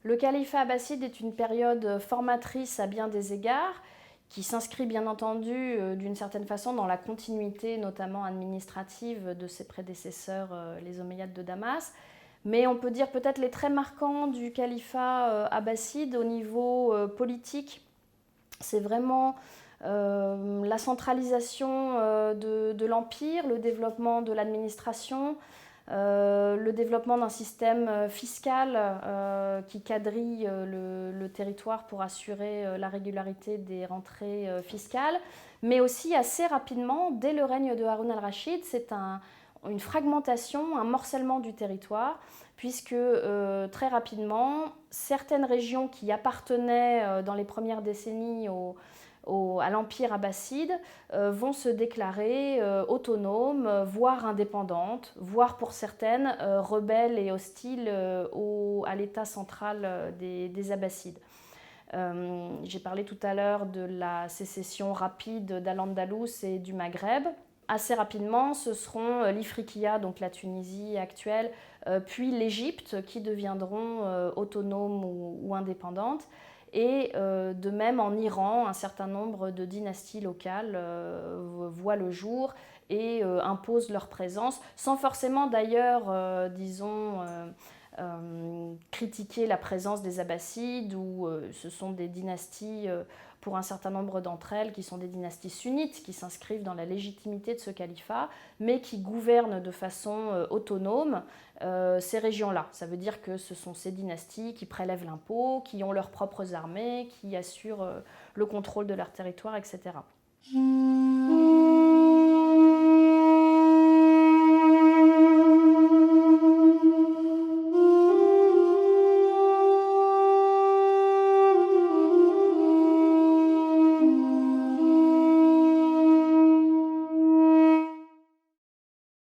Le califat abbasside est une période formatrice à bien des égards, qui s'inscrit bien entendu d'une certaine façon dans la continuité notamment administrative de ses prédécesseurs, les Omeyyades de Damas. Mais on peut dire peut-être les traits marquants du califat abbasside au niveau politique. C'est vraiment la centralisation de l'empire, le développement de l'administration, le développement d'un système fiscal qui quadrille le territoire pour assurer la régularité des rentrées fiscales, mais aussi assez rapidement, dès le règne de Haroun al-Rachid, c'est une fragmentation, un morcellement du territoire, puisque très rapidement, certaines régions qui appartenaient dans les premières décennies à l'Empire abbasside vont se déclarer autonomes, voire indépendantes, voire pour certaines rebelles et hostiles à l'État central des Abbassides. J'ai parlé tout à l'heure de la sécession rapide d'Al-Andalus et du Maghreb. Assez rapidement, ce seront l'Ifriqiya, donc la Tunisie actuelle, puis l'Égypte qui deviendront autonomes ou indépendantes. Et de même en Iran, un certain nombre de dynasties locales voient le jour et imposent leur présence, sans forcément d'ailleurs, disons, critiquer la présence des Abbassides, où ce sont des dynasties, pour un certain nombre d'entre elles, qui sont des dynasties sunnites, qui s'inscrivent dans la légitimité de ce califat, mais qui gouvernent de façon autonome ces régions-là. Ça veut dire que ce sont ces dynasties qui prélèvent l'impôt, qui ont leurs propres armées, qui assurent le contrôle de leur territoire, etc.